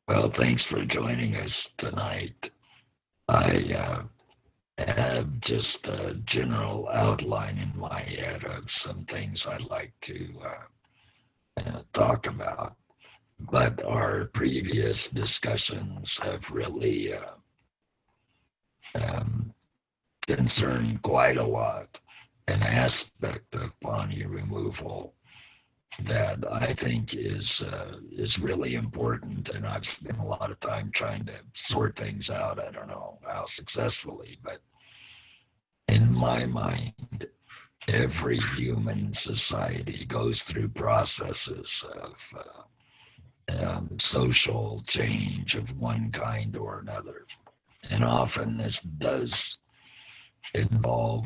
Well, thanks for joining us tonight. I have just a general outline in my head of some things I'd like to talk about, but our previous discussions have really um, concerned quite a lot an aspect of Pawnee removal that I think is really important, and I've spent a lot of time trying to sort things out. I don't know how successfully, but in my mind, every human society goes through processes of social change of one kind or another, and often this does involve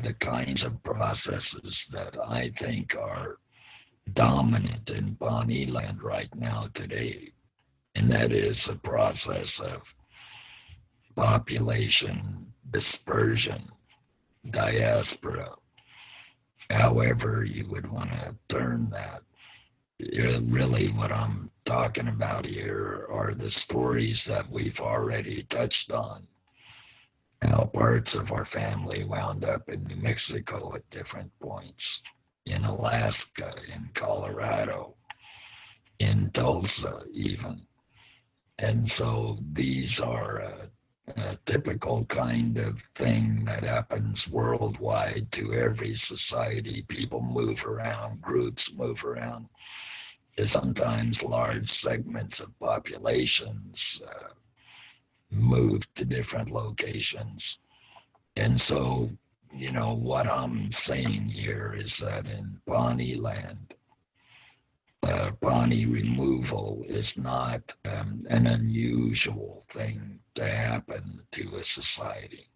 the kinds of processes that I think are dominant in Pawnee land right now today, and that is the process of population dispersion, diaspora, however you would want to term that. Really, what I'm talking about here are the stories that we've already touched on. How parts of our family wound up in New Mexico at different points, in Alaska, in Colorado, in Tulsa, even. And so these are a typical kind of thing that happens worldwide to every society. People move around, groups move around. Sometimes large segments of populations move to different locations. And so, what I'm saying here is that in Pawnee land, Pawnee removal is not an unusual thing to happen to a society.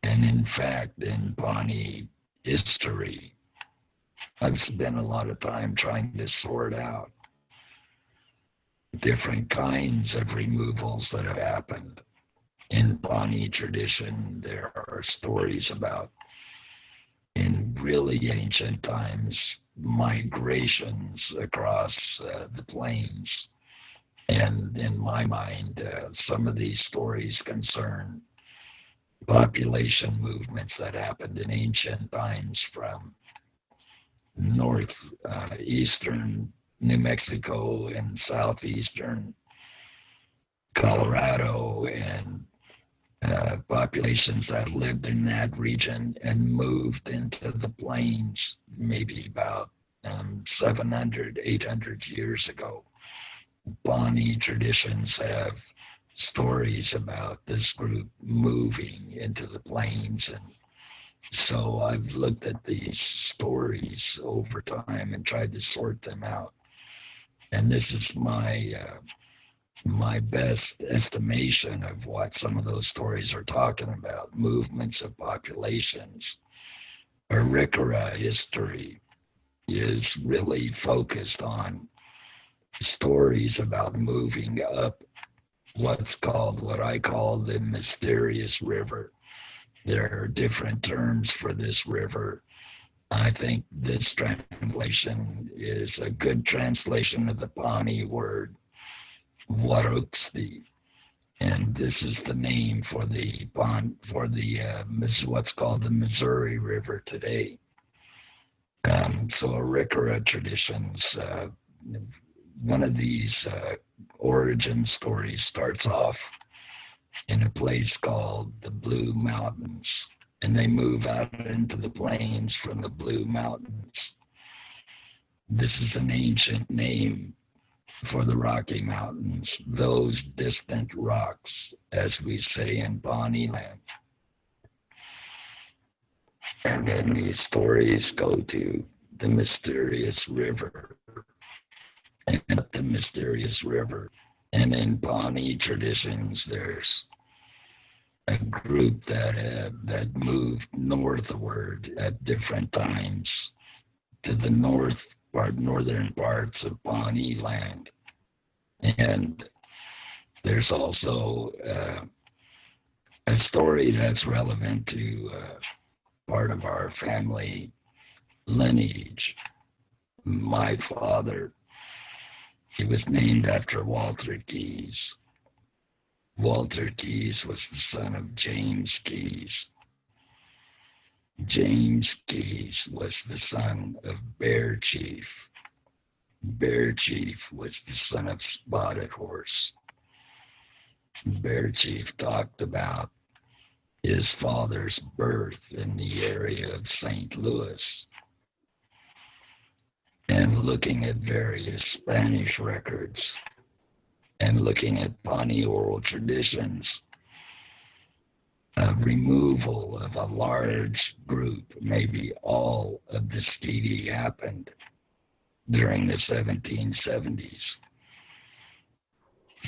And in fact, in Pawnee history, I've spent a lot of time trying to sort out different kinds of removals that have happened. In Pawnee tradition, there are stories about, in really ancient times, migrations across the plains. And in my mind, some of these stories concern population movements that happened in ancient times from northeastern New Mexico and southeastern Colorado, and populations that lived in that region and moved into the plains maybe about 700, 800 years ago. Pawnee traditions have stories about this group moving into the plains, and so I've looked at these stories over time and tried to sort them out. And this is my best estimation of what some of those stories are talking about. Movements of populations. Arikara history is really focused on stories about moving up what I call the mysterious river. There are different terms for this river. I think this translation is a good translation of the Pawnee word Waroksti, and this is the name for what's called the Missouri River today. So Arikara traditions, one of these origin stories starts off in a place called the Blue Mountains, and they move out into the plains from the Blue Mountains. This is an ancient name for the Rocky Mountains, those distant rocks, as we say in Pawnee land. And then these stories go to the mysterious river, and the mysterious river. And in Pawnee traditions, there's a group that moved northward at different times to the northern parts of Pawnee land. And there's also a story that's relevant to part of our family lineage. My father He was named after Walter Keyes. Walter Keyes was the son of James Keyes. James Keyes was the son of Bear Chief. Bear Chief was the son of Spotted Horse. Bear Chief talked about his father's birth in the area of St. Louis. And looking at various Spanish records and looking at Pawnee oral traditions, a removal of a large group, maybe all of the Stidi, happened during the 1770s.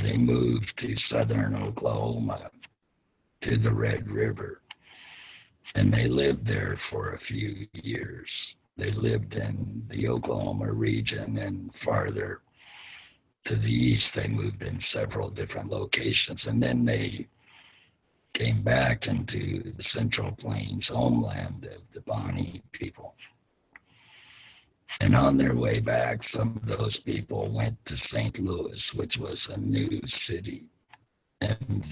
They moved to southern Oklahoma, to the Red River, and they lived there for a few years. They lived in the Oklahoma region, and farther to the east, they moved in several different locations, and then they came back into the Central Plains homeland of the Pawnee people. And on their way back, some of those people went to St. Louis, which was a new city. And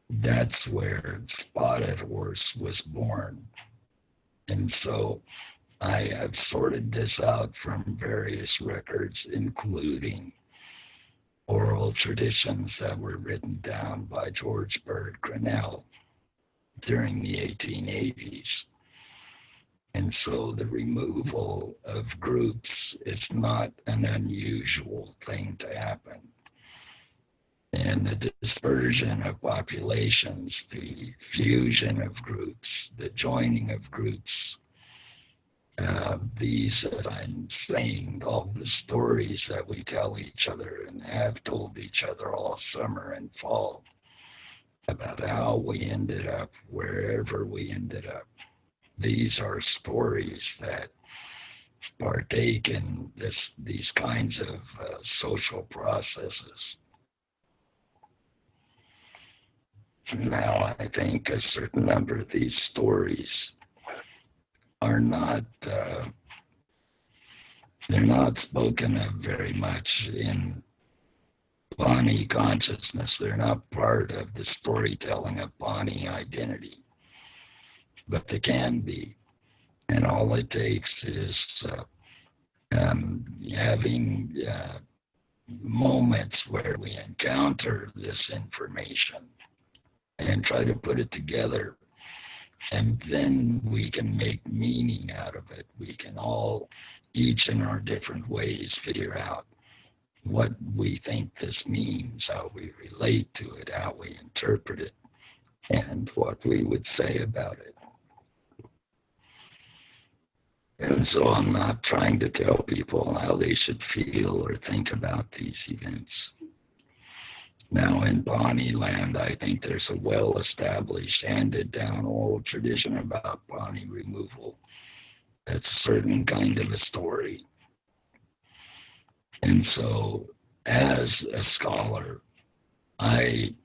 that's where Spotted Horse was born. And so I have sorted this out from various records, including oral traditions that were written down by George Bird Grinnell during the 1880s. And so the removal of groups is not an unusual thing to happen. And the dispersion of populations, the fusion of groups, the joining of groups, these, as I'm saying, all the stories that we tell each other and have told each other all summer and fall about how we ended up wherever we ended up. These are stories that partake in these kinds of social processes. Now, I think a certain number of these stories are not, they're not spoken of very much in Pawnee consciousness. They're not part of the storytelling of Pawnee identity, but they can be. And all it takes is having moments where we encounter this information and try to put it together, and then we can make meaning out of it. We can all, each in our different ways, figure out what we think this means, how we relate to it, how we interpret it, and what we would say about it. And so I'm not trying to tell people how they should feel or think about these events. Now, in Pawnee land, I think there's a well-established, handed-down oral tradition about Pawnee removal. That's a certain kind of a story. And so, as a scholar, I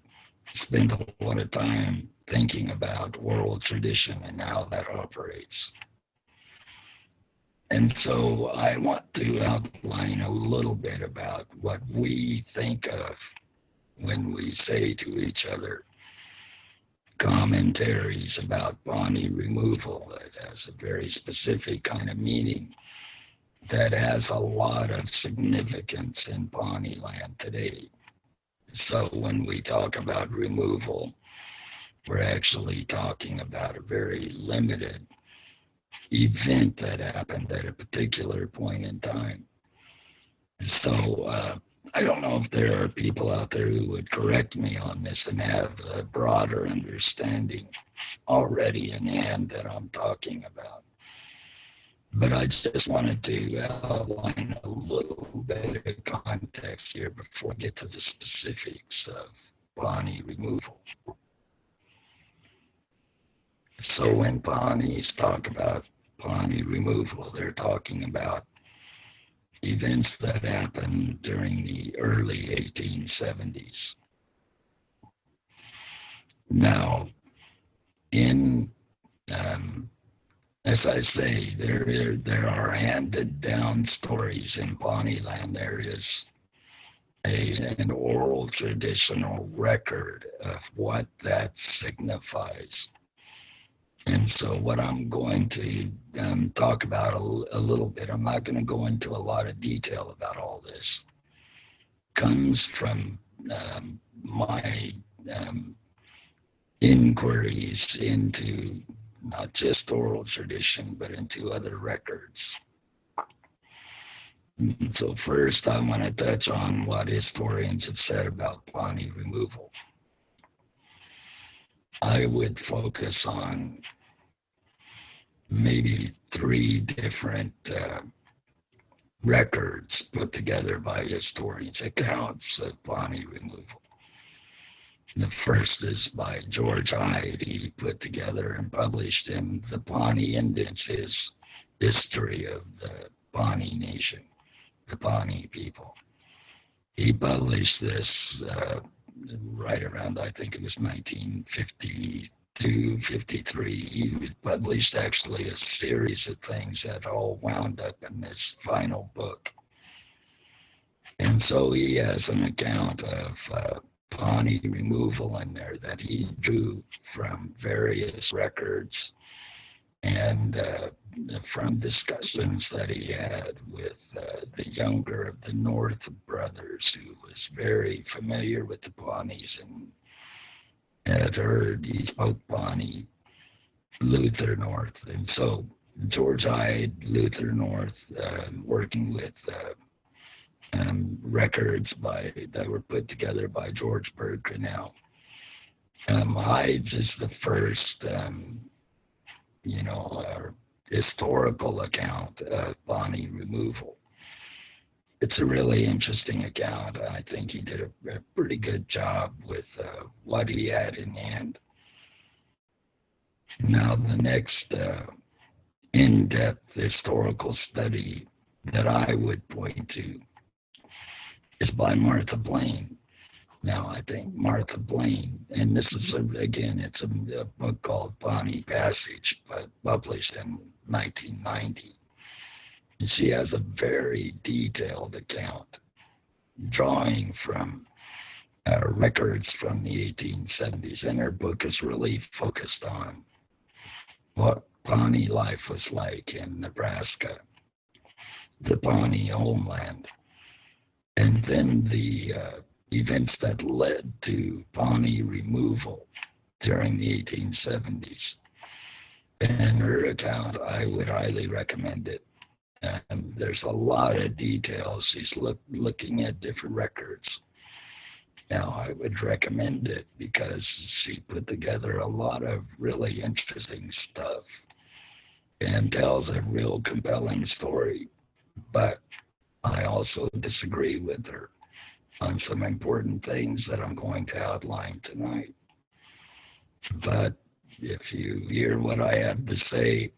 spend a lot of time thinking about oral tradition and how that operates. And so I want to outline a little bit about what we think of when we say to each other commentaries about Pawnee removal. That has a very specific kind of meaning that has a lot of significance in Pawnee land today. So when we talk about removal, we're actually talking about a very limited event that happened at a particular point in time. So I don't know if there are people out there who would correct me on this and have a broader understanding already in hand that I'm talking about. But I just wanted to outline a little bit of context here before I get to the specifics of Pawnee removal. So when Pawnees talk about Pawnee removal, they're talking about events that happened during the early 1870s. Now, in as I say, there are handed down stories in Pawnee land. There is an oral traditional record of what that signifies. And so what I'm going to talk about a little bit, I'm not going to go into a lot of detail about all this, comes from my inquiries into not just oral tradition, but into other records. So first, I want to touch on what historians have said about Pawnee removal. I would focus on maybe three different records put together by historians, accounts of Pawnee removal. The first is by George Hyde. He put together and published in the Pawnee Indians his history of the Pawnee Nation, the Pawnee people. He published this right around, I think it was 1952, 53. He published actually a series of things that all wound up in this final book. And so he has an account of Pawnee removal in there that he drew from various records and from discussions that he had with the younger of the North brothers, who was very familiar with the Pawnees and had heard he spoke Pawnee, Luther North. And so George Hyde, Luther North, working with records that were put together by George Bird Grinnell. Hyde's is the first historical account of Pawnee removal. It's a really interesting account. I think he did a pretty good job with what he had in hand. Now, the next in-depth historical study that I would point to is by Martha Blaine. Now, I think Martha Blaine, and this is, again, it's a book called Pawnee Passage, but published in 1990. And she has a very detailed account, drawing from records from the 1870s, and her book is really focused on what Pawnee life was like in Nebraska, the Pawnee homeland, and then the events that led to Pawnee removal during the 1870s. And her account, I would highly recommend it. There's a lot of details. She's looking at different records. Now, I would recommend it because she put together a lot of really interesting stuff and tells a real compelling story. But I also disagree with her on some important things that I'm going to outline tonight. But if you hear what I have to say,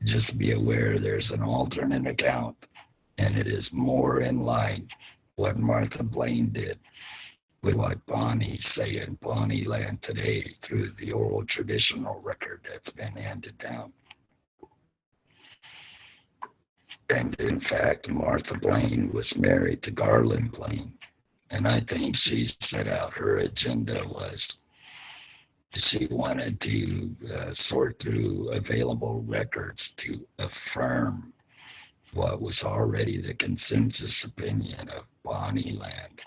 just be aware there's an alternate account, and it is more in line what Martha Blaine did with what Pawnee say in Pawnee land today through the oral traditional record that's been handed down. And in fact, Martha Blaine was married to Garland Blaine. And I think she set out her agenda was she wanted to sort through available records to affirm what was already the consensus opinion of Pawnee land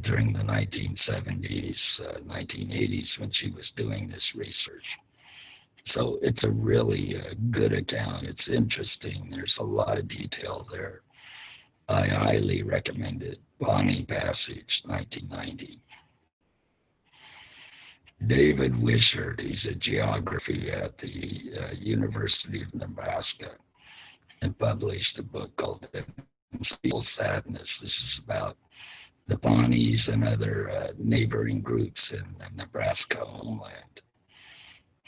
during the 1970s, 1980s when she was doing this research. So it's a really good account. It's interesting. There's a lot of detail there. I highly recommend it. Pawnee Passage, 1990. David Wishart, he's a geography at the University of Nebraska, and published a book called Ensuing Sadness. This is about the Pawnees and other neighboring groups in the Nebraska homeland.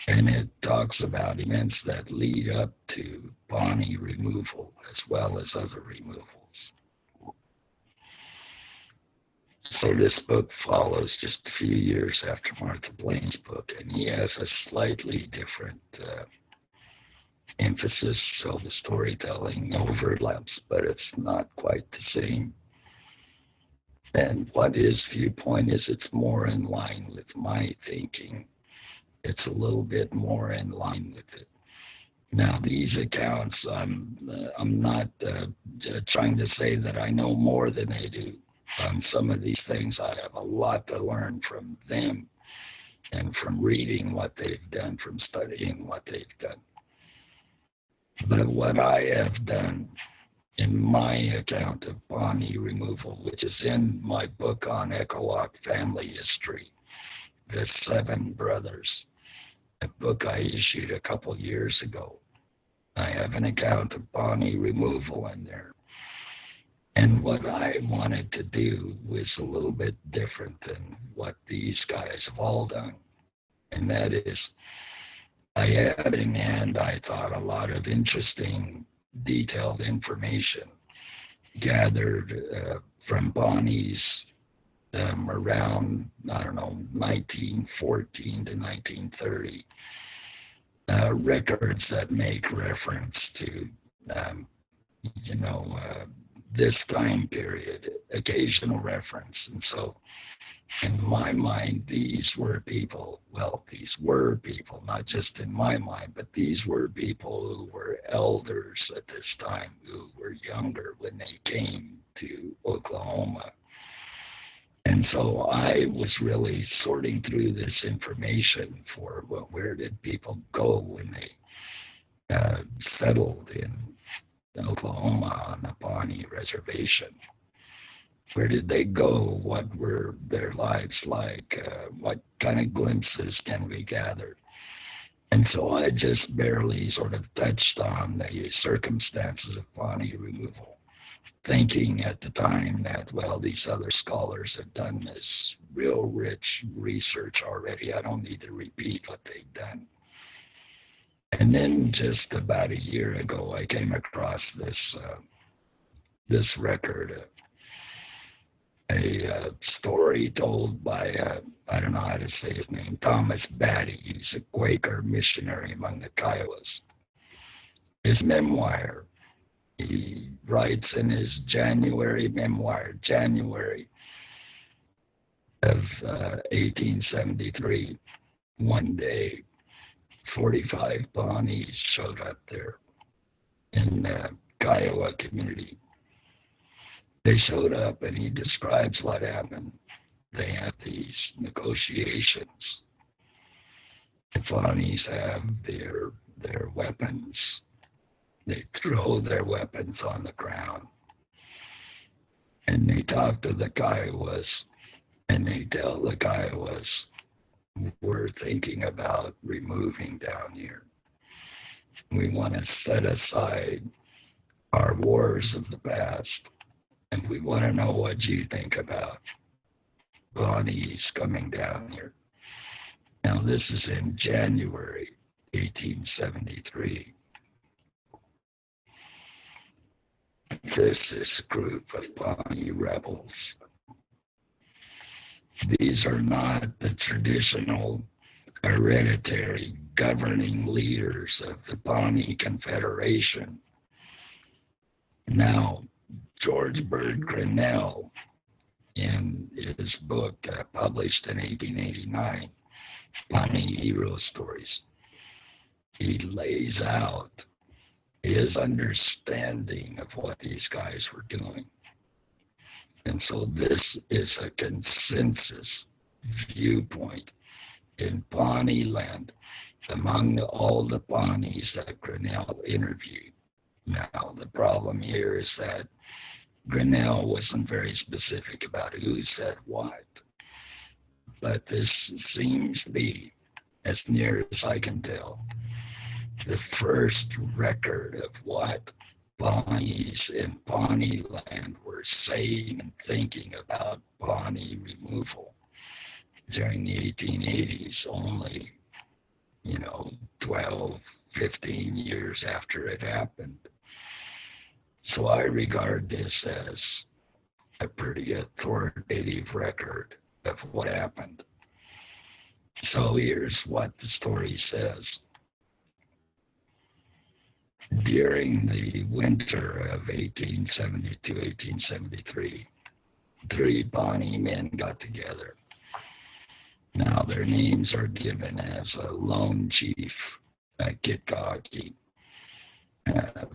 And it talks about events that lead up to Pawnee removal as well as other removals. So this book follows just a few years after Martha Blaine's book, and he has a slightly different emphasis, so the storytelling overlaps, but it's not quite the same. And what his viewpoint is, it's more in line with my thinking. It's a little bit more in line with it. Now, these accounts, I'm not trying to say that I know more than they do. Some of these things, I have a lot to learn from them and from reading what they've done, from studying what they've done. But what I have done in my account of Pawnee Removal, which is in my book on Echo Hawk family history, The Seven Brothers, a book I issued a couple years ago. I have an account of Pawnee Removal in there. And what I wanted to do was a little bit different than what these guys have all done. And that is, I had in hand, I thought, a lot of interesting, detailed information gathered from Pawnees around, 1914 to 1930. Records that make reference to, this time period, occasional reference. And so, in my mind, these were people, not just in my mind, but these were people who were elders at this time, who were younger when they came to Oklahoma. And so I was really sorting through this information for, well, where did people go when they settled in Oklahoma on the Pawnee Reservation? Where did they go? What were their lives like? What kind of glimpses can we gather? And so I just barely sort of touched on the circumstances of Pawnee Removal, thinking at the time that, well, these other scholars have done this real rich research already. I don't need to repeat what they've done. And then just about a year ago, I came across this record, a story told by, I don't know how to say his name, Thomas Batty. He's a Quaker missionary among the Kiowas. His memoir, he writes in his January memoir, January of 1873, one day, 45 Pawnees showed up there in the Kiowa community. They showed up, and he describes what happened. They had these negotiations. The Pawnees have their weapons. They throw their weapons on the ground. And they talk to the Kiowas, and they tell the Kiowas, we're thinking about removing down here. We want to set aside our wars of the past, and we want to know what you think about Pawnees coming down here. Now, this is in January 1873. This is a group of Pawnee rebels. These are not the traditional hereditary governing leaders of the Pawnee Confederation. Now, George Bird Grinnell, in his book published in 1889, Pawnee Hero Stories, he lays out his understanding of what these guys were doing. And so this is a consensus viewpoint in Pawnee land among all the Pawnees that Grinnell interviewed. Now, the problem here is that Grinnell wasn't very specific about who said what, but this seems to be, as near as I can tell, the first record of what Pawnees in Pawnee land were saying and thinking about Pawnee removal during the 1880s, only, 12, 15 years after it happened. So I regard this as a pretty authoritative record of what happened. So here's what the story says. During the winter of 1872-1873, three Pawnee men got together. Now their names are given as a lone chief, Kit Cocky,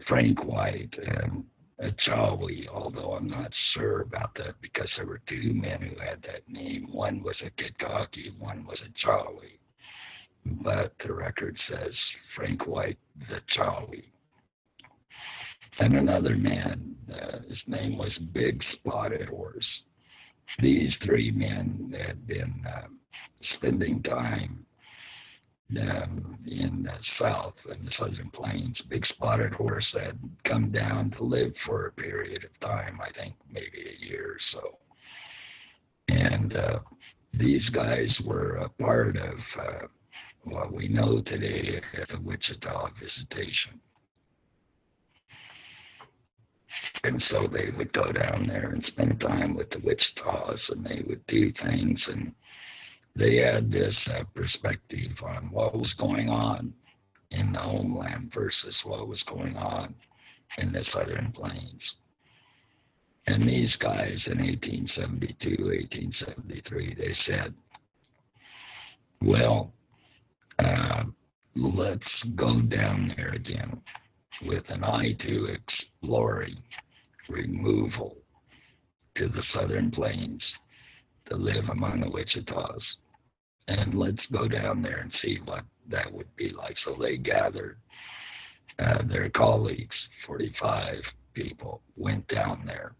Frank White, and a Chawi, although I'm not sure about that because there were two men who had that name. One was a Kit Cocky, one was a Chawi. But the record says Frank White, the Chawi. And another man, his name was Big Spotted Horse. These three men had been spending time in the south, in the southern plains. Big Spotted Horse had come down to live for a period of time, I think maybe a year or so. And these guys were a part of what we know today as the Wichita Visitation. And so they would go down there and spend time with the Wichitas, and they would do things, and they had this perspective on what was going on in the homeland versus what was going on in the southern plains. And these guys in 1872, 1873, they said, well, let's go down there again with an eye to exploring removal to the southern plains to live among the Wichitas. And let's go down there and see what that would be like. So they gathered their colleagues, 45 people, went down there.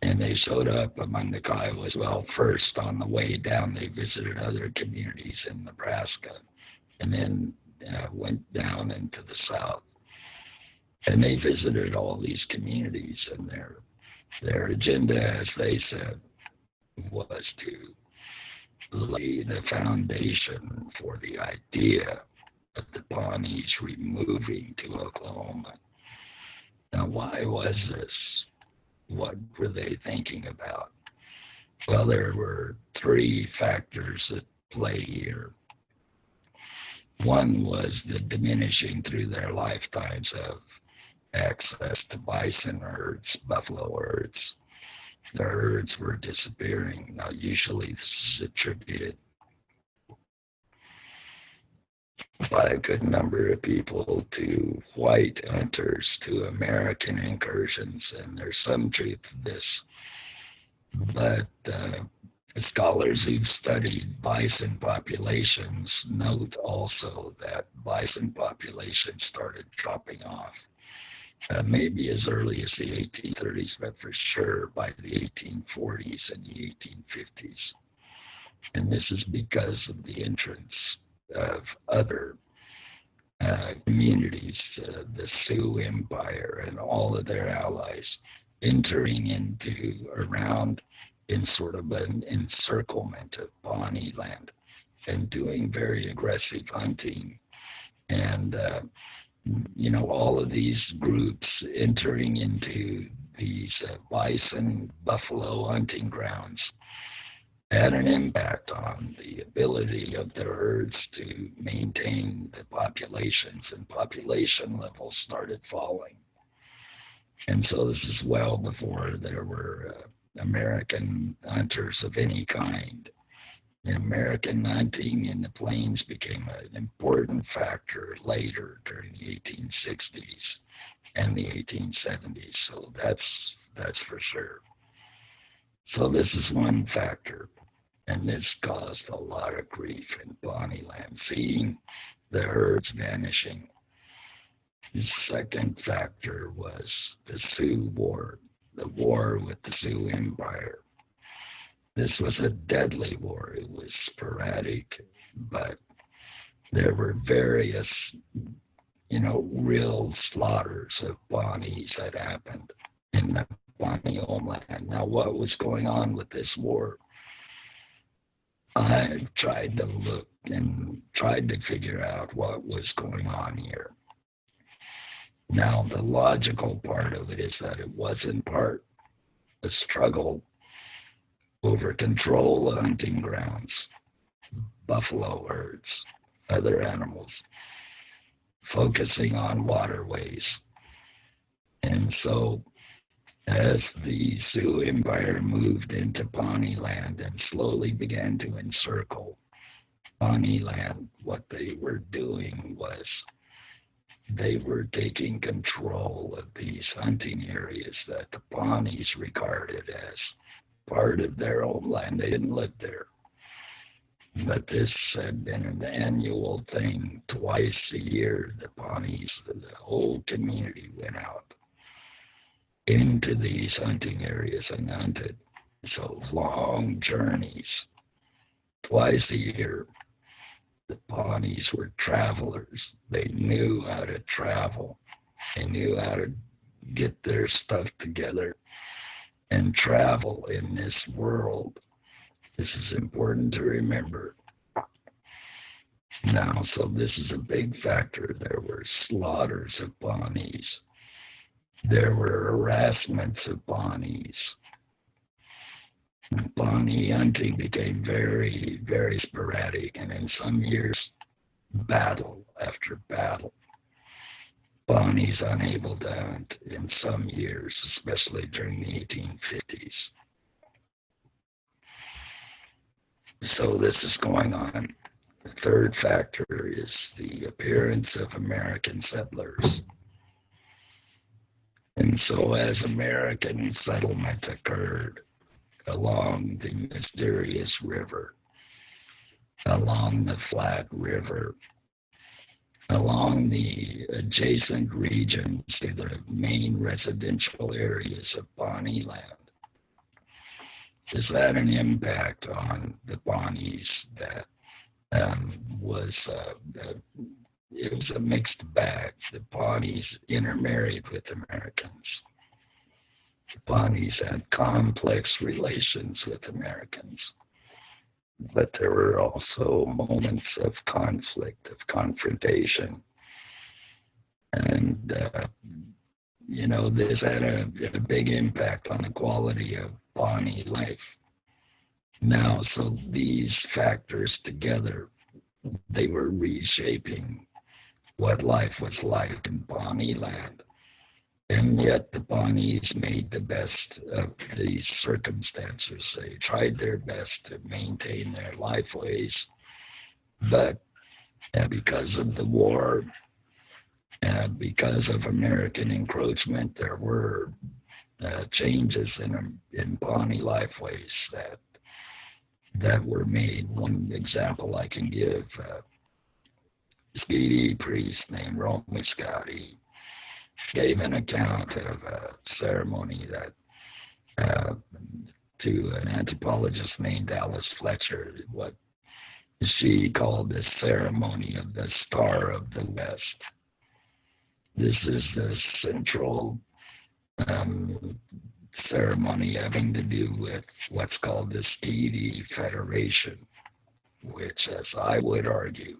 And they showed up among the Kiowas. Well, first on the way down, they visited other communities in Nebraska and then went down into the south. And they visited all these communities, and their agenda, as they said, was to lay the foundation for the idea of the Pawnees removing to Oklahoma. Now, why was this? What were they thinking about? Well, there were three factors at play here. One was the diminishing through their lifetimes of access to bison herds, buffalo herds. The herds were disappearing. Now, usually this is attributed by a good number of people to white hunters, to American incursions, and there's some truth to this. But scholars who've studied bison populations note also that bison populations started dropping off. Maybe as early as the 1830s, but for sure by the 1840s and the 1850s. And this is because of the entrance of other communities, the Sioux Empire and all of their allies, entering into around in sort of an encirclement of Pawnee land and doing very aggressive hunting. And all of these groups entering into these bison, buffalo hunting grounds had an impact on the ability of the herds to maintain the populations, and population levels started falling. And so this is well before there were American hunters of any kind. American hunting in the plains became an important factor later during the 1860s and the 1870s. So that's for sure. So this is one factor, and this caused a lot of grief in Pawnee land, seeing the herds vanishing. The second factor was the Sioux War, the war with the Sioux Empire. This was a deadly war. It was sporadic, but there were various, real slaughters of Pawnees that happened in the Pawnee homeland. Now, what was going on with this war? I tried to look and tried to figure out what was going on here. Now, the logical part of it is that it was in part a struggle over control of hunting grounds, buffalo herds, other animals. focusing on waterways. And so as the Sioux Empire moved into Pawnee land and slowly began to encircle Pawnee land, what they were doing was they were taking control of these hunting areas that the Pawnees regarded as part of their homeland. They didn't live there. But this had been an annual thing. Twice a year, the Pawnees, the whole community went out into these hunting areas and hunted. So long journeys. Twice a year, the Pawnees were travelers. They knew how to travel. They knew how to get their stuff together and travel in this world. This is important to remember. Now, so this is a big factor. There were slaughters of Pawnees. There were harassments of Pawnees. Pawnee hunting became very, very sporadic, and in some years, battle after battle. Pawnees unable to hunt in some years, especially during the 1850s. So this is going on. The third factor is the appearance of American settlers. And so as American settlement occurred along the mysterious river, along the Flat River, along the adjacent regions to the main residential areas of Pawnee land, has had an impact on the Pawnees that it was a mixed bag. The Pawnees intermarried with Americans. The Pawnees had complex relations with Americans. But there were also moments of conflict, of confrontation. And, this had a big impact on the quality of Pawnee life. Now, so these factors together, they were reshaping what life was like in Pawnee land. And yet the Pawnees made the best of these circumstances. They tried their best to maintain their lifeways. But because of the war, because of American encroachment, there were changes in Pawnee lifeways that were made. One example I can give, Speedy priest named Romy Scotty gave an account of a ceremony that to an anthropologist named Alice Fletcher, what she called the ceremony of the Star of the West. This is the central ceremony having to do with what's called the Speedy Federation, which, as I would argue,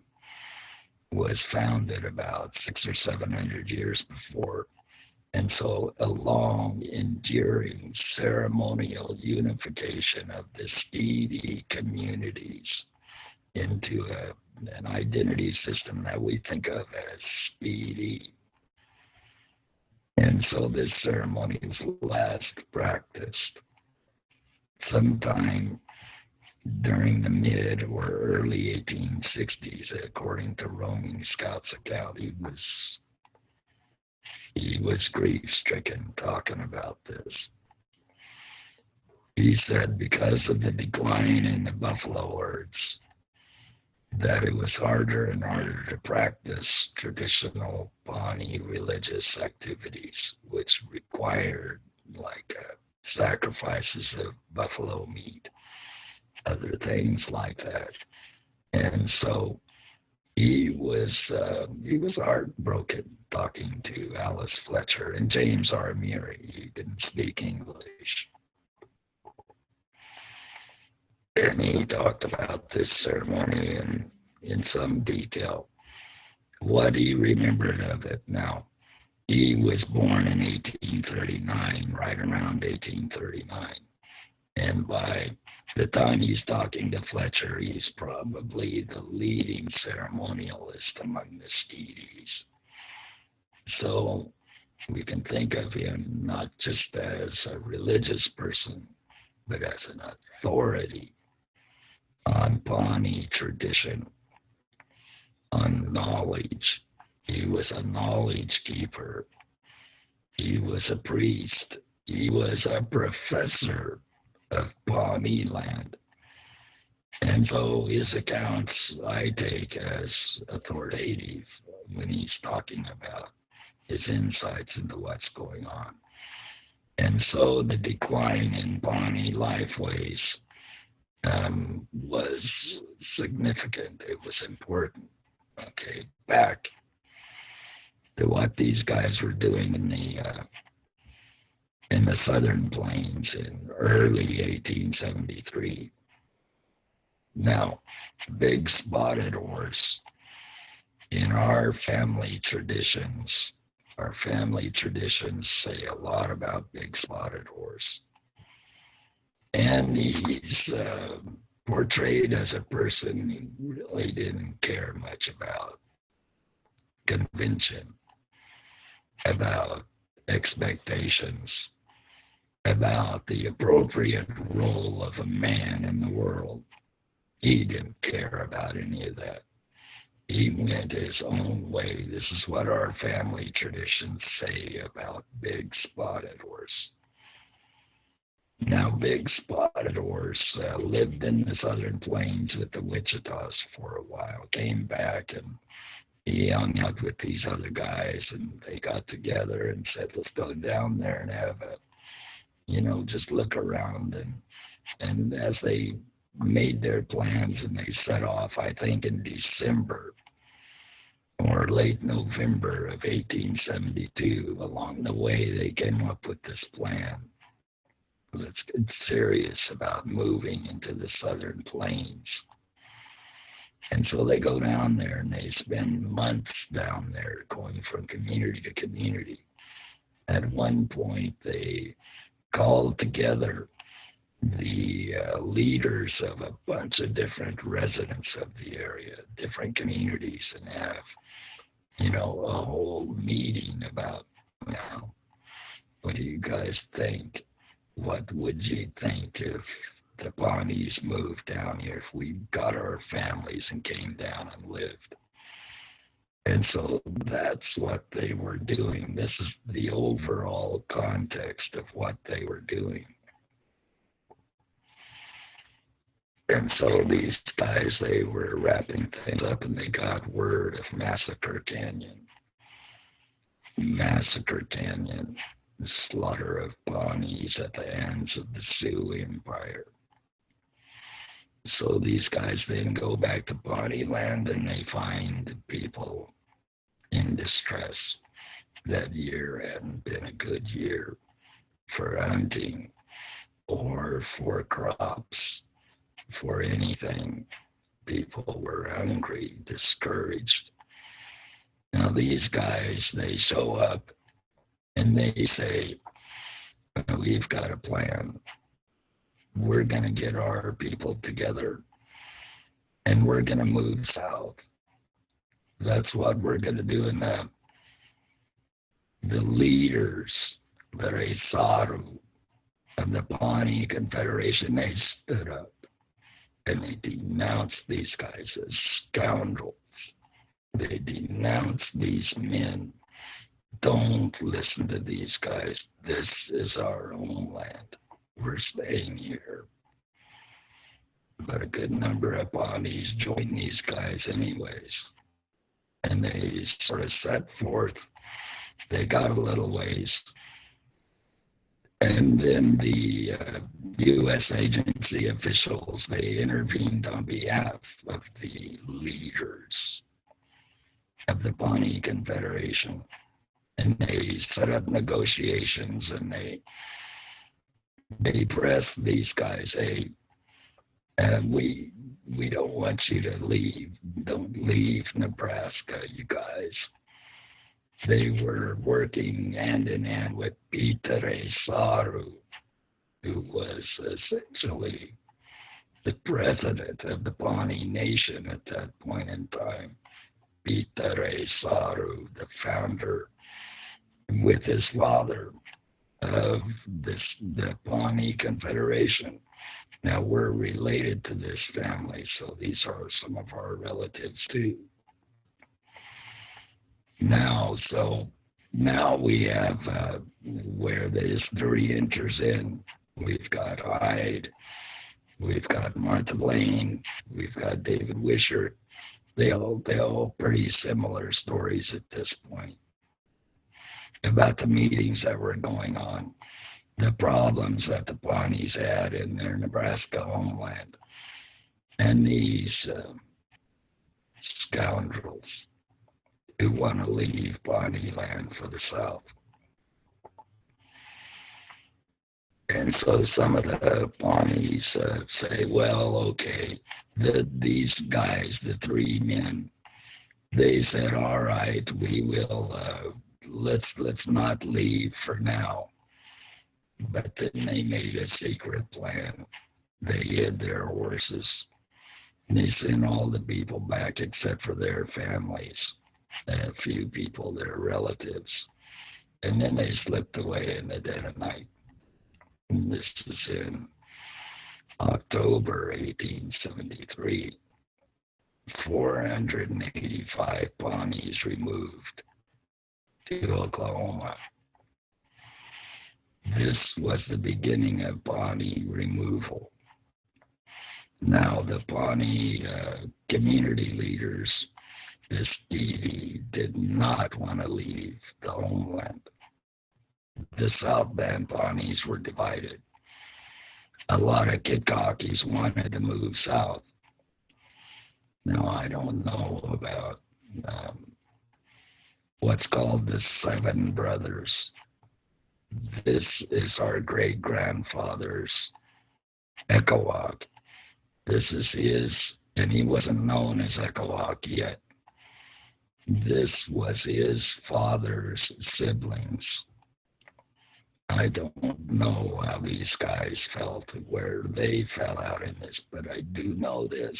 was founded about 600 or 700 years before. And so a long, enduring ceremonial unification of the Speedy communities into an identity system that we think of as Speedy. And so this ceremony was last practiced sometime during the mid or early 1860s, according to roaming Scout's account. He was grief-stricken talking about this. He said because of the decline in the buffalo herds, that it was harder and harder to practice traditional Pawnee religious activities, which required sacrifices of buffalo meat, other things like that. And so he was heartbroken talking to Alice Fletcher and James R. Murray. He didn't speak English. And he talked about this ceremony in some detail, what he remembered of it. Now, he was born in 1839, right around 1839. And by the time he's talking to Fletcher, he's probably the leading ceremonialist among the Speedies. So we can think of him not just as a religious person, but as an authority on Pawnee tradition, on knowledge. He was a knowledge keeper. He was a priest. He was a professor of Pawnee land. And so his accounts I take as authoritative when he's talking about his insights into what's going on. And so the decline in Pawnee lifeways was significant. It was important. Okay, back to what these guys were doing in the Southern Plains in early 1873. Now, big spotted horse in our family traditions say a lot about big spotted horse. And he's portrayed as a person who really didn't care much about convention, about expectations, about the appropriate role of a man in the world. He didn't care about any of that. He went his own way. This is what our family traditions say about Big Spotted Horse. Now, Big Spotted Horse lived in the Southern Plains with the Wichitas for a while, came back, and he hung out with these other guys, and they got together and said, let's go down there and have just look around. And as they made their plans and they set off, I think in December or late November of 1872, along the way they came up with this plan. Let's get serious about moving into the Southern Plains. And so they go down there and they spend months down there going from community to community. At one point they called together the leaders of a bunch of different residents of the area, different communities, and have, a whole meeting about, what do you guys think? What would you think if the Pawnees moved down here, if we got our families and came down and lived? And so that's what they were doing. This is the overall context of what they were doing. And so these guys, they were wrapping things up, and they got word of Massacre Canyon. Massacre Canyon, the slaughter of Pawnees at the hands of the Sioux Empire. So these guys then go back to Pawnee land, and they find people in distress. That year hadn't been a good year for hunting or for crops, for anything. People were hungry, discouraged. Now these guys, they show up and they say, we've got a plan. We're going to get our people together and we're going to move south. That's what we're going to do. And the leaders, the Reservation of the Pawnee Confederation, they stood up and they denounced these guys as scoundrels. They denounced these men. Don't listen to these guys. This is our homeland. We're staying here. But a good number of Pawnees joined these guys anyways. And they sort of set forth. They got a little ways. And then the U.S. agency officials, they intervened on behalf of the leaders of the Pawnee Confederation. And they set up negotiations, and they pressed these guys, hey, we don't want you to leave. Don't leave Nebraska, you guys. They were working hand in hand with Peter Reservation, who was essentially the president of the Pawnee Nation at that point in time. Peter Reservation, the founder with his father of the Pawnee Confederation. Now, we're related to this family, so these are some of our relatives too. Now we have where the history enters in. We've got Hyde, we've got Martha Blaine, we've got David Wishart. They all pretty similar stories at this point about the meetings that were going on, the problems that the Pawnees had in their Nebraska homeland, and these scoundrels who want to leave Pawnee land for the South. And so some of the Pawnees say, well, okay, these guys, the three men, they said, all right, we will, let's not leave for now. But then they made a secret plan. They hid their horses. And they sent all the people back except for their families, and a few people, their relatives. And then they slipped away in the dead of night. And this is in October 1873. 485 Pawnees removed to Oklahoma. This was the beginning of Pawnee Removal. Now, the Pawnee community leaders, this Stevie, did not want to leave the homeland. The South Band Pawnees were divided. A lot of Kitcockies wanted to move south. Now, I don't know about what's called the Seven Brothers. This is our great-grandfather's Echo Hawk. This is his, and he wasn't known as Echo Hawk yet. This was his father's siblings. I don't know how these guys felt, where they fell out in this, but I do know this.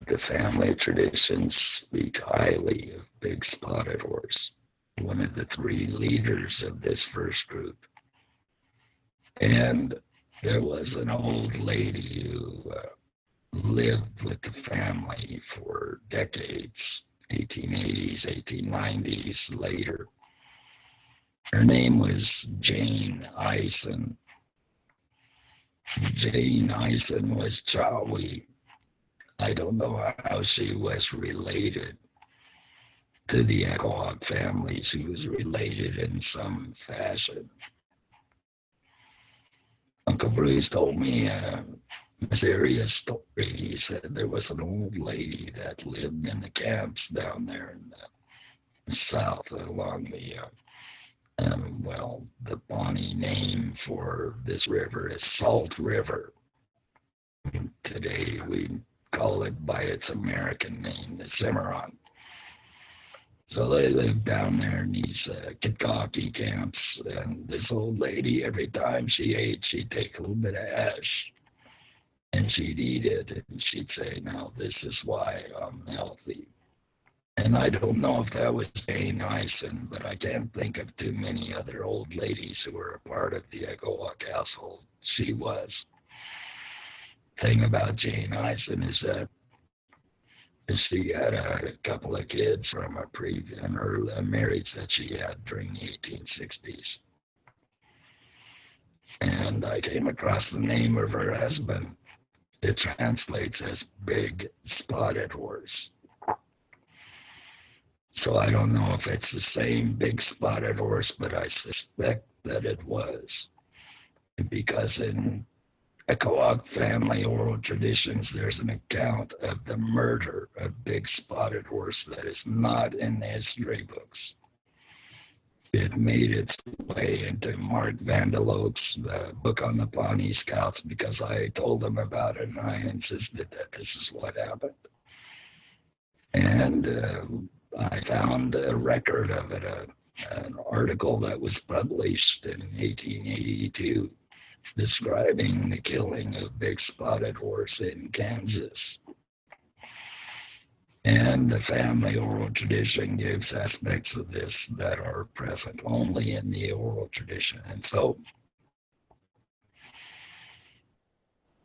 The family traditions speak highly of Big Spotted Horse, one of the three leaders of this first group. And there was an old lady who lived with the family for decades, 1880s, 1890s, later. Her name was Jane Eisen. Jane Eisen was Chawi. I don't know how she was related to the Echo Hawk family. She was related in some fashion. Uncle Bruce told me a mysterious story. He said there was an old lady that lived in the camps down there in the south along the, the Pawnee name for this river is Salt River. Today we call it by its American name, the Cimarron. So they lived down there in these Kitcockie camps, and this old lady, every time she ate, she'd take a little bit of ash, and she'd eat it, and she'd say, now this is why I'm healthy. And I don't know if that was Jane Eisen, but I can't think of too many other old ladies who were a part of the Echo Hawk household. She was. Thing about Jane Eisen is that she had a couple of kids from a previous marriage that she had during the 1860s. And I came across the name of her husband. It translates as Big Spotted Horse. So I don't know if it's the same Big Spotted Horse, but I suspect that it was. Because in Echo Hawk family oral traditions, there's an account of the murder of Big Spotted Horse that is not in the history books. It made its way into Mark Vanderloop's book on the Pawnee Scouts because I told him about it and I insisted that this is what happened. And I found a record of it, an article that was published in 1882. Describing the killing of Big Spotted Horse in Kansas. And the family oral tradition gives aspects of this that are present only in the oral tradition. And so,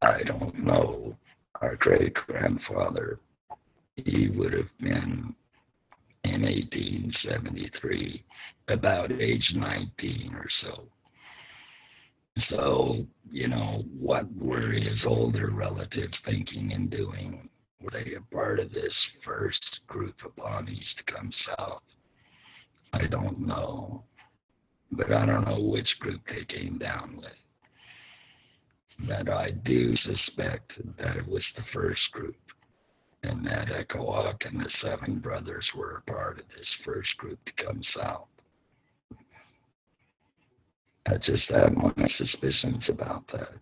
I don't know, our great-grandfather, he would have been in 1873, about age 19 or so. So, what were his older relatives thinking and doing? Were they a part of this first group of Pawnees to come south? I don't know. But I don't know which group they came down with. But I do suspect that it was the first group, and that Echo Hawk and the 7 brothers were a part of this first group to come south. I just have my suspicions about that.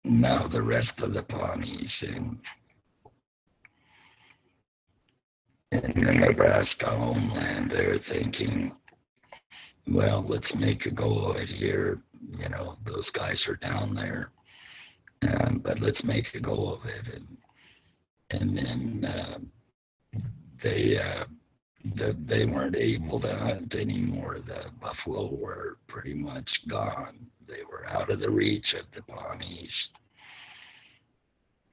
Now the rest of the Pawnees in the Nebraska homeland, they're thinking, well, let's make a go of it here. Those guys are down there, but let's make a go of it. And then they weren't able to hunt anymore. The buffalo were pretty much gone. They were out of the reach of the Pawnees.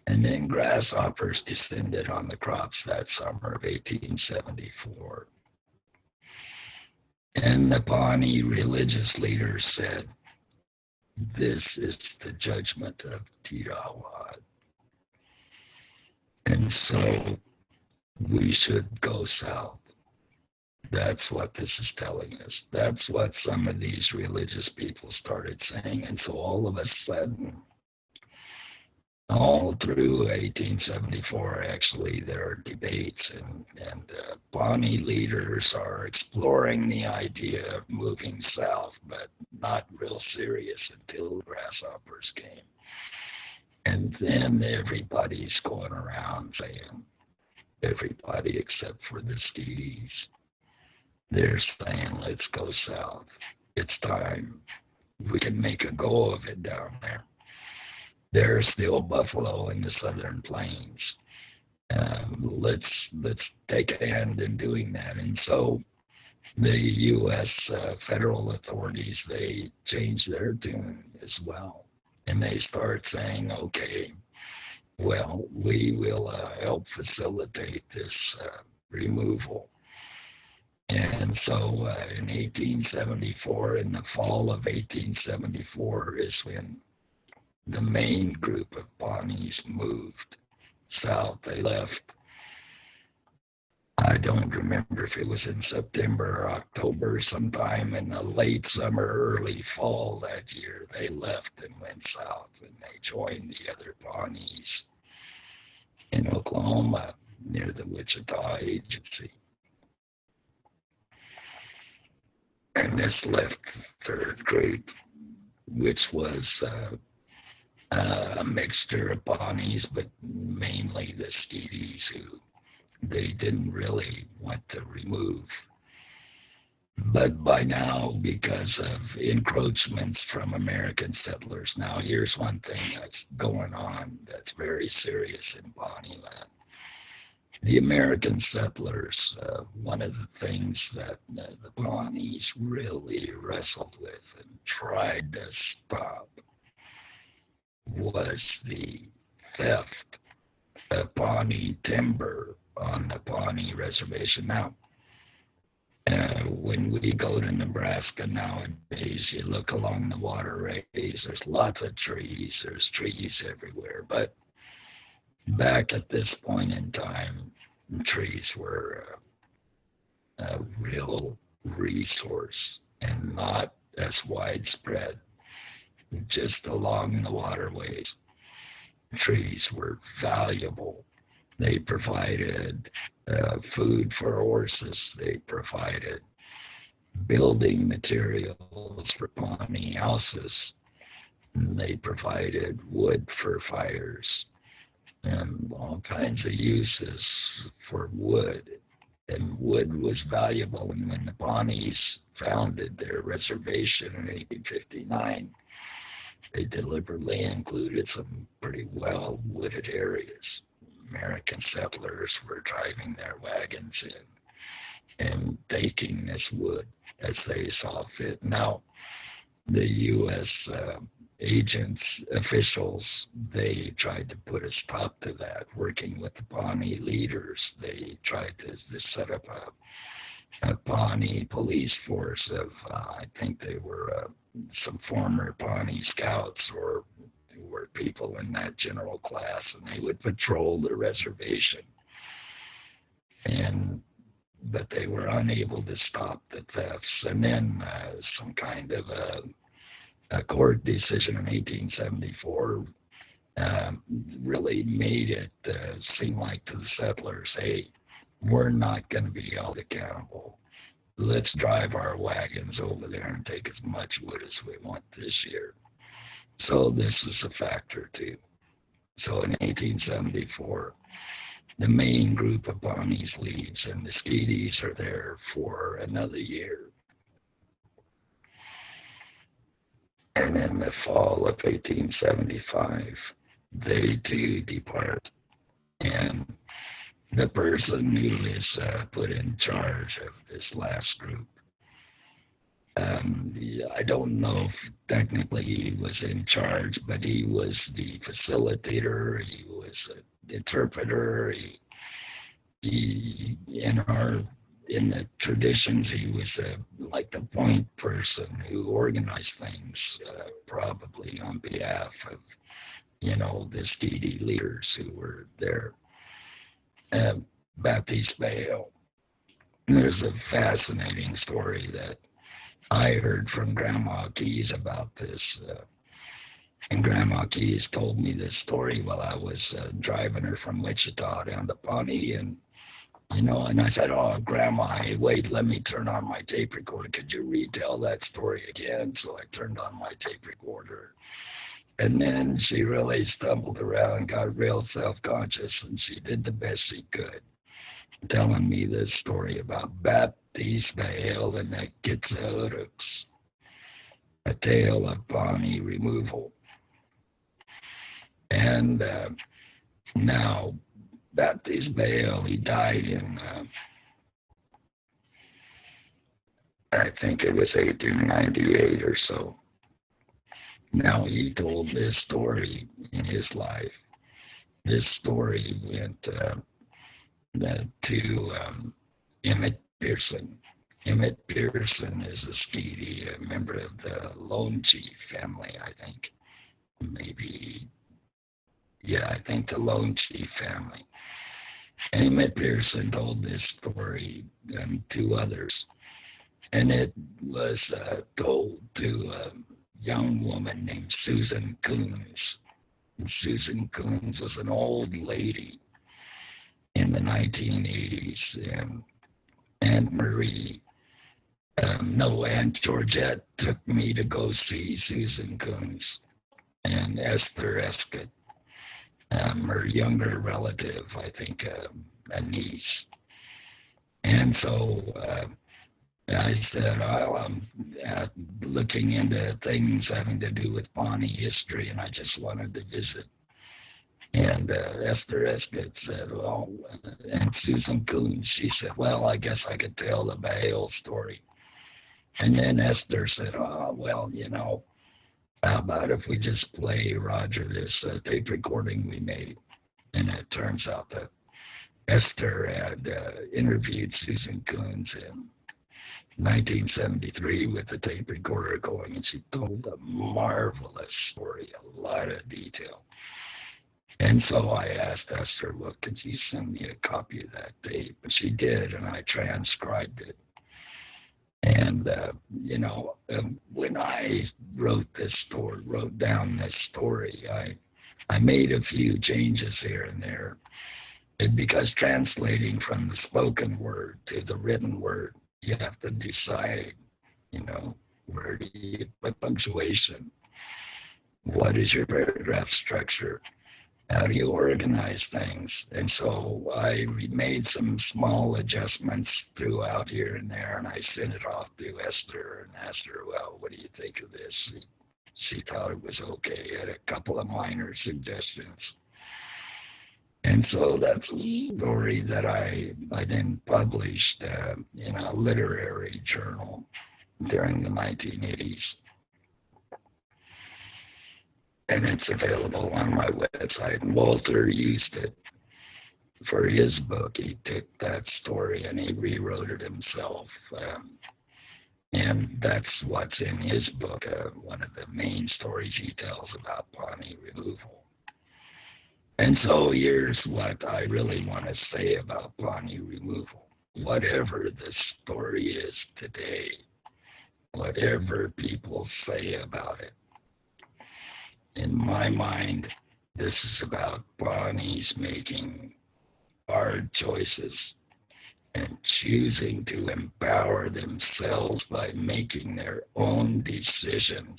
And then grasshoppers descended on the crops that summer of 1874. And the Pawnee religious leaders said, this is the judgment of Tidawad. And so we should go south. That's what this is telling us. That's what some of these religious people started saying. And so all of a sudden, all through 1874, actually, there are debates, and Pawnee leaders are exploring the idea of moving south, but not real serious until grasshoppers came. And then everybody's going around saying, everybody except for the Steedies, they're saying, let's go south. It's time. We can make a go of it down there. There's still buffalo in the southern plains. Let's take a hand in doing that. And so the U.S. Federal authorities, they change their tune as well. And they start saying, okay, well, we will help facilitate this removal. And so in 1874, in the fall of 1874, is when the main group of Pawnees moved south. They left, I don't remember if it was in September or October, sometime in the late summer, early fall that year. They left and went south, and they joined the other Pawnees in Oklahoma near the Wichita Agency. And this left the third group, which was a mixture of Pawnees, but mainly the Steedies, who they didn't really want to remove. But by now, because of encroachments from American settlers, now here's one thing that's going on that's very serious in Pawnee land. The American settlers, one of the things that the Pawnees really wrestled with and tried to stop was the theft of Pawnee timber on the Pawnee Reservation. Now, when we go to Nebraska nowadays, you look along the waterways, there's lots of trees, there's trees everywhere, but back at this point in time, trees were a real resource and not as widespread. Just along the waterways, trees were valuable. They provided food for horses. They provided building materials for Pawnee houses. And they provided wood for fires and all kinds of uses for wood. And wood was valuable. And when the Pawnees founded their reservation in 1859, they deliberately included some pretty well wooded areas. American settlers were driving their wagons in and taking this wood as they saw fit. Now, the U.S. Agents, officials, they tried to put a stop to that, working with the Pawnee leaders. They tried to set up a Pawnee police force of, I think they were some former Pawnee scouts or were people in that general class, and they would patrol the reservation. But they were unable to stop the thefts. And then some kind of a court decision in 1874 really made it seem like to the settlers, hey, we're not going to be held accountable. Let's drive our wagons over there and take as much wood as we want this year. So this is a factor too. So in 1874, the main group of Pawnees leaves, and the Skeeties are there for another year. And in the fall of 1875, they too depart. And the person who is put in charge of this last group, I don't know if technically he was in charge, but he was the facilitator, he was an interpreter, he in the traditions, he was like the point person who organized things, probably on behalf of, the Skeetie leaders who were there. Baptiste Bayhill. There's a fascinating story that I heard from Grandma Keys about this. And Grandma Keys told me this story while I was driving her from Wichita down to Pawnee. And I said, oh, Grandma, hey, wait, let me turn on my tape recorder. Could you retell that story again? So I turned on my tape recorder. And then she really stumbled around, got real self-conscious, and she did the best she could, telling me this story about Baptiste Bayhill and the Kitsahutuks, a tale of Pawnee removal. And now, Baptiste Bayhill, he died in, I think it was 1898 or so. Now, he told this story in his life. This story went to Emmett Pearson. Emmett Pearson is a Skeetie, a member of the Lone Chief family, I think. I think the Lone Chief family. Emmett Pearson told this story to others. And it was told to a young woman named Susan Coons. And Susan Coons was an old lady in the 1980s. And Aunt Georgette took me to go see Susan Coons and Esther Escott, her younger relative, I think, a niece. And so I said, I'm looking into things having to do with Pawnee history, and I just wanted to visit. And Esther Escott said, and Susan Coons, she said, well, I guess I could tell the Bayhill story. And then Esther said, how about if we just play Roger this tape recording we made? And it turns out that Esther had interviewed Susan Coons in 1973 with the tape recorder going, and she told a marvelous story, a lot of detail. And so I asked Esther, well, could you send me a copy of that tape? And she did, and I transcribed it. And, when I wrote down this story, I made a few changes here and there. Because translating from the spoken word to the written word, you have to decide, where do you put punctuation? What is your paragraph structure? How do you organize things? And so I made some small adjustments throughout here and there, and I sent it off to Esther and asked her, well, what do you think of this? She thought it was okay. Had a couple of minor suggestions. And so that's a story that I then published in a literary journal during the 1980s. And it's available on my website. And Walter used it for his book. He took that story and he rewrote it himself. And that's what's in his book, one of the main stories he tells about Pawnee Removal. And so here's what I really want to say about Pawnee Removal. Whatever the story is today, whatever people say about it, in my mind, this is about Pawnees making hard choices and choosing to empower themselves by making their own decisions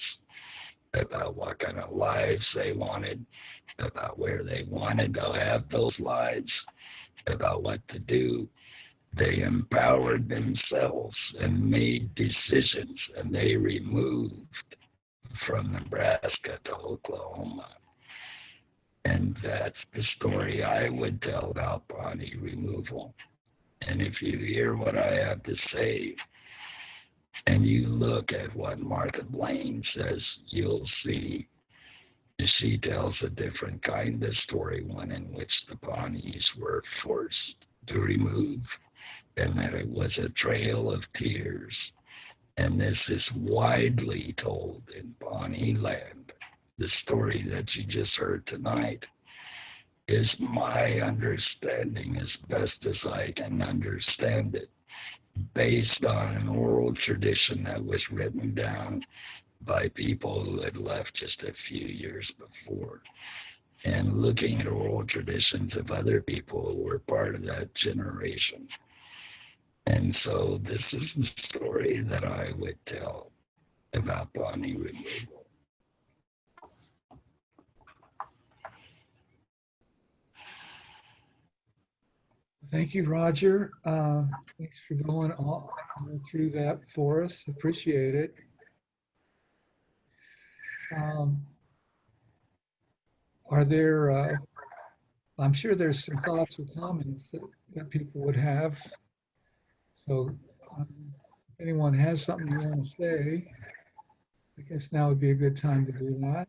about what kind of lives they wanted, about where they wanted to have those lives, about what to do. They empowered themselves and made decisions, and they removed from Nebraska to Oklahoma. And that's the story I would tell about Pawnee Removal. And if you hear what I have to say, and you look at what Martha Blaine says, you'll see she tells a different kind of story, one in which the Pawnees were forced to remove, and that it was a trail of tears. And this is widely told in Pawnee land. The story that you just heard tonight is my understanding as best as I can understand it, based on an oral tradition that was written down by people who had left just a few years before, and looking at oral traditions of other people who were part of that generation. And so this is the story that I would tell about Pawnee Removal. Thank you, Roger. Thanks for going all through that for us. Appreciate it. Are there, I'm sure there's some thoughts or comments that people would have. So if anyone has something you want to say, I guess now would be a good time to do that.